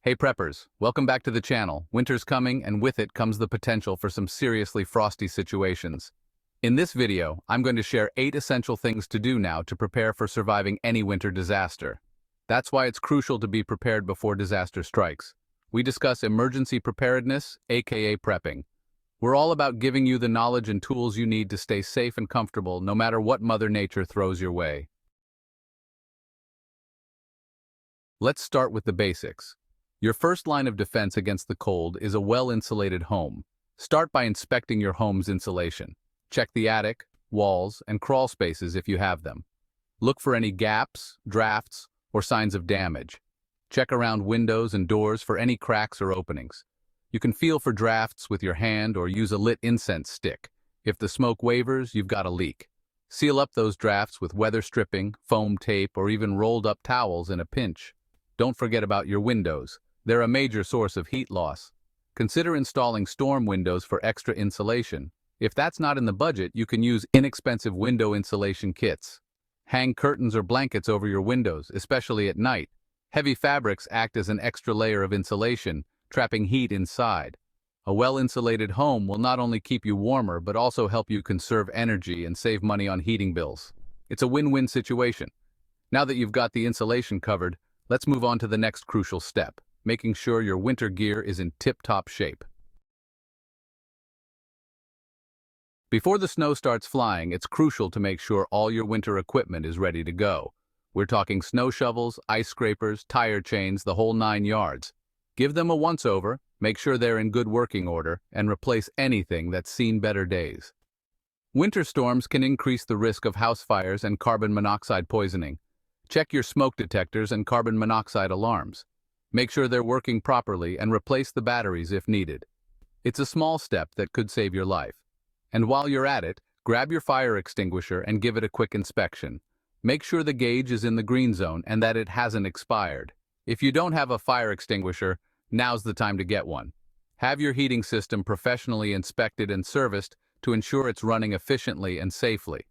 Hey preppers, welcome back to the channel. Winter's coming and with it comes the potential for some seriously frosty situations. In this video, I'm going to share 8 essential things to do now to prepare for surviving any winter disaster. That's why it's crucial to be prepared before disaster strikes. We discuss emergency preparedness, aka prepping. We're all about giving you the knowledge and tools you need to stay safe and comfortable no matter what Mother Nature throws your way. Let's start with the basics. Your first line of defense against the cold is a well-insulated home. Start by inspecting your home's insulation. Check the attic, walls, and crawl spaces if you have them. Look for any gaps, drafts, or signs of damage. Check around windows and doors for any cracks or openings. You can feel for drafts with your hand or use a lit incense stick. If the smoke wavers, you've got a leak. Seal up those drafts with weather stripping, foam tape, or even rolled-up towels in a pinch. Don't forget about your windows. They're a major source of heat loss. Consider installing storm windows for extra insulation. If that's not in the budget, you can use inexpensive window insulation kits. Hang curtains or blankets over your windows, especially at night. Heavy fabrics act as an extra layer of insulation, trapping heat inside. A well-insulated home will not only keep you warmer, but also help you conserve energy and save money on heating bills. It's a win-win situation. Now that you've got the insulation covered, let's move on to the next crucial step, making sure your winter gear is in tip-top shape. Before the snow starts flying, it's crucial to make sure all your winter equipment is ready to go. We're talking snow shovels, ice scrapers, tire chains, the whole 9 yards. Give them a once-over, make sure they're in good working order, and replace anything that's seen better days. Winter storms can increase the risk of house fires and carbon monoxide poisoning. Check your smoke detectors and carbon monoxide alarms. Make sure they're working properly and replace the batteries if needed. It's a small step that could save your life. And while you're at it, grab your fire extinguisher and give it a quick inspection. Make sure the gauge is in the green zone and that it hasn't expired. If you don't have a fire extinguisher, now's the time to get one. Have your heating system professionally inspected and serviced to ensure it's running efficiently and safely.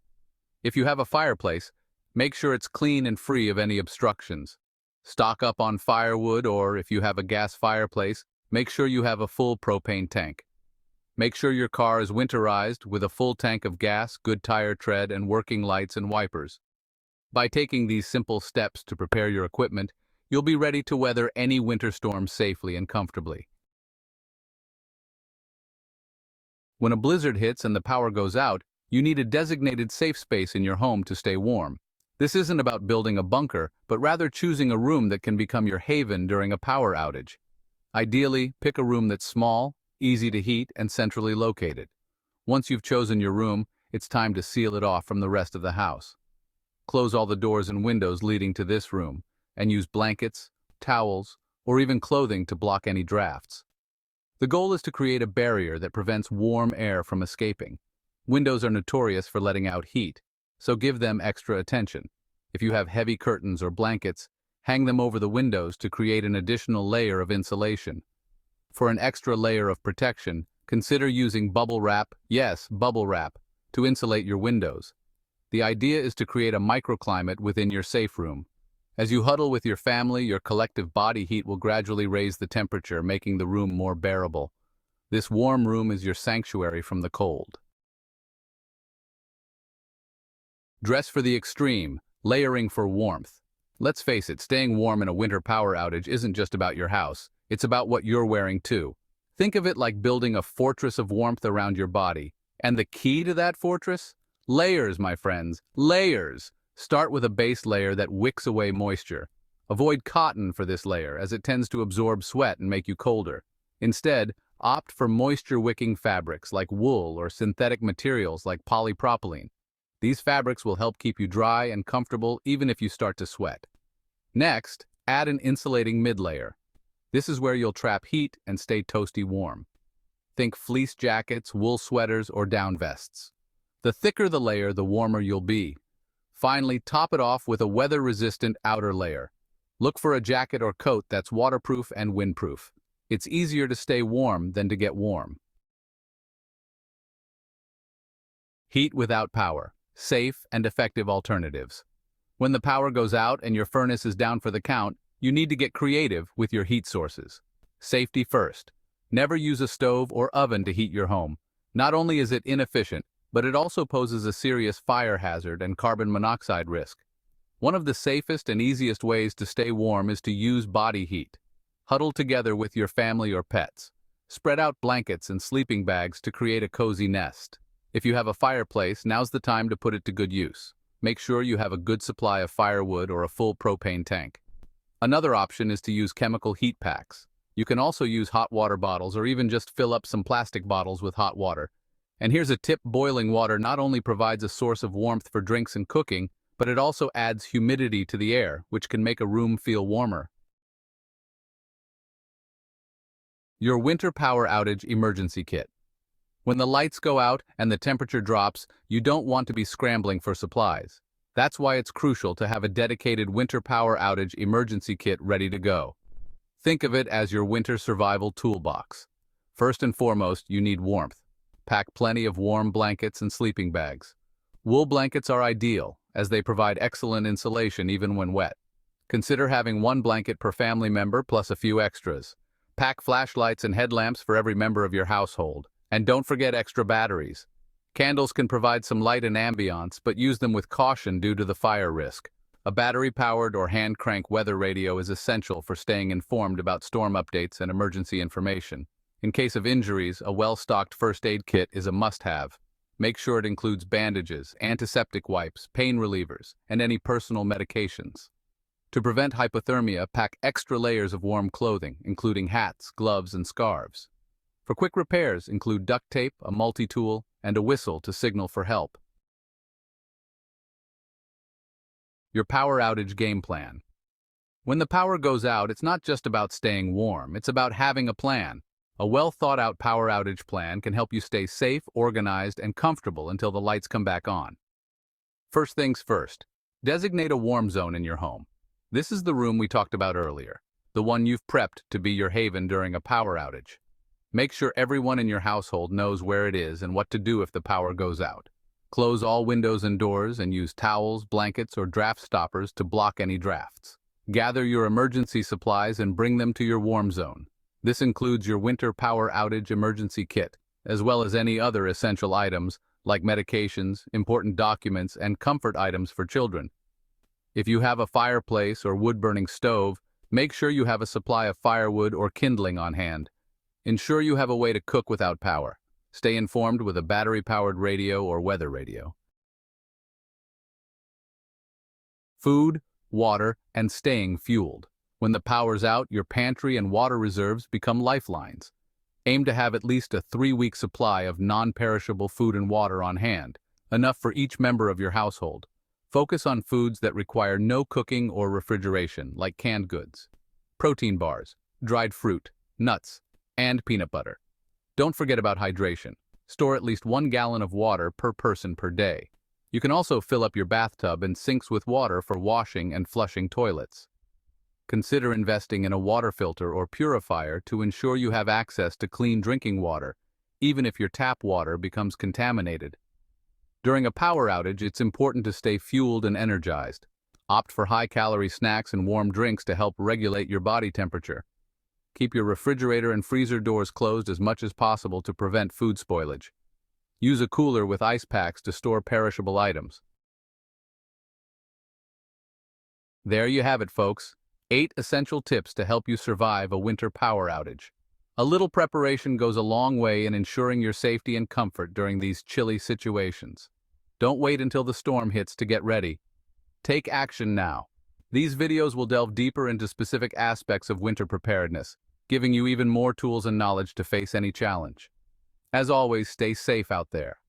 If you have a fireplace, make sure it's clean and free of any obstructions. Stock up on firewood, or if you have a gas fireplace, make sure you have a full propane tank. Make sure your car is winterized with a full tank of gas, good tire tread, and working lights and wipers. By taking these simple steps to prepare your equipment, you'll be ready to weather any winter storm safely and comfortably. When a blizzard hits and the power goes out, you need a designated safe space in your home to stay warm. This isn't about building a bunker, but rather choosing a room that can become your haven during a power outage. Ideally, pick a room that's small, easy to heat, and centrally located. Once you've chosen your room, it's time to seal it off from the rest of the house. Close all the doors and windows leading to this room, and use blankets, towels, or even clothing to block any drafts. The goal is to create a barrier that prevents warm air from escaping. Windows are notorious for letting out heat, so give them extra attention. If you have heavy curtains or blankets, hang them over the windows to create an additional layer of insulation. For an extra layer of protection, consider using bubble wrap, yes, bubble wrap, to insulate your windows. The idea is to create a microclimate within your safe room. As you huddle with your family, your collective body heat will gradually raise the temperature, making the room more bearable. This warm room is your sanctuary from the cold. Dress for the extreme, layering for warmth. Let's face it, staying warm in a winter power outage isn't just about your house, it's about what you're wearing too. Think of it like building a fortress of warmth around your body. And the key to that fortress? Layers, my friends, layers. Start with a base layer that wicks away moisture. Avoid cotton for this layer, as it tends to absorb sweat and make you colder. Instead, opt for moisture-wicking fabrics like wool or synthetic materials like polypropylene. These fabrics will help keep you dry and comfortable even if you start to sweat. Next, add an insulating mid-layer. This is where you'll trap heat and stay toasty warm. Think fleece jackets, wool sweaters, or down vests. The thicker the layer, the warmer you'll be. Finally, top it off with a weather-resistant outer layer. Look for a jacket or coat that's waterproof and windproof. It's easier to stay warm than to get warm. Heat without power. Safe and effective alternatives. When the power goes out and your furnace is down for the count, You need to get creative with your heat sources. Safety first. Never use a stove or oven to heat your home. Not only is it inefficient, but it also poses a serious fire hazard and carbon monoxide risk. One of the safest and easiest ways to stay warm is to use body heat. Huddle together with your family or pets. Spread out blankets and sleeping bags to create a cozy nest. If you have a fireplace, now's the time to put it to good use. Make sure you have a good supply of firewood or a full propane tank. Another option is to use chemical heat packs. You can also use hot water bottles or even just fill up some plastic bottles with hot water. And here's a tip: boiling water not only provides a source of warmth for drinks and cooking, but it also adds humidity to the air, which can make a room feel warmer. Your winter power outage emergency kit. When the lights go out and the temperature drops, you don't want to be scrambling for supplies. That's why it's crucial to have a dedicated winter power outage emergency kit ready to go. Think of it as your winter survival toolbox. First and foremost, you need warmth. Pack plenty of warm blankets and sleeping bags. Wool blankets are ideal, as they provide excellent insulation even when wet. Consider having one blanket per family member plus a few extras. Pack flashlights and headlamps for every member of your household. And don't forget extra batteries. Candles can provide some light and ambiance, but use them with caution due to the fire risk. A battery-powered or hand-crank weather radio is essential for staying informed about storm updates and emergency information. In case of injuries, a well-stocked first aid kit is a must-have. Make sure it includes bandages, antiseptic wipes, pain relievers, and any personal medications. To prevent hypothermia, pack extra layers of warm clothing, including hats, gloves, and scarves. For quick repairs, include duct tape, a multi-tool, and a whistle to signal for help. Your power outage game plan. When the power goes out, it's not just about staying warm, it's about having a plan. A well-thought-out power outage plan can help you stay safe, organized, and comfortable until the lights come back on. First things first, designate a warm zone in your home. This is the room we talked about earlier, the one you've prepped to be your haven during a power outage. Make sure everyone in your household knows where it is and what to do if the power goes out. Close all windows and doors and use towels, blankets, or draft stoppers to block any drafts. Gather your emergency supplies and bring them to your warm zone. This includes your winter power outage emergency kit, as well as any other essential items like medications, important documents, and comfort items for children. If you have a fireplace or wood-burning stove, make sure you have a supply of firewood or kindling on hand. Ensure you have a way to cook without power. Stay informed with a battery-powered radio or weather radio. Food, water, and staying fueled. When the power's out, your pantry and water reserves become lifelines. Aim to have at least a 3-week supply of non-perishable food and water on hand, enough for each member of your household. Focus on foods that require no cooking or refrigeration, like canned goods, protein bars, dried fruit, nuts, and peanut butter. Don't forget about hydration. Store at least 1 gallon of water per person per day. You can also fill up your bathtub and sinks with water for washing and flushing toilets. Consider investing in a water filter or purifier to ensure you have access to clean drinking water, even if your tap water becomes contaminated. During a power outage, it's important to stay fueled and energized. Opt for high-calorie snacks and warm drinks to help regulate your body temperature. Keep your refrigerator and freezer doors closed as much as possible to prevent food spoilage. Use a cooler with ice packs to store perishable items. There you have it, folks. 8 essential tips to help you survive a winter power outage. A little preparation goes a long way in ensuring your safety and comfort during these chilly situations. Don't wait until the storm hits to get ready. Take action now. These videos will delve deeper into specific aspects of winter preparedness, giving you even more tools and knowledge to face any challenge. As always, stay safe out there.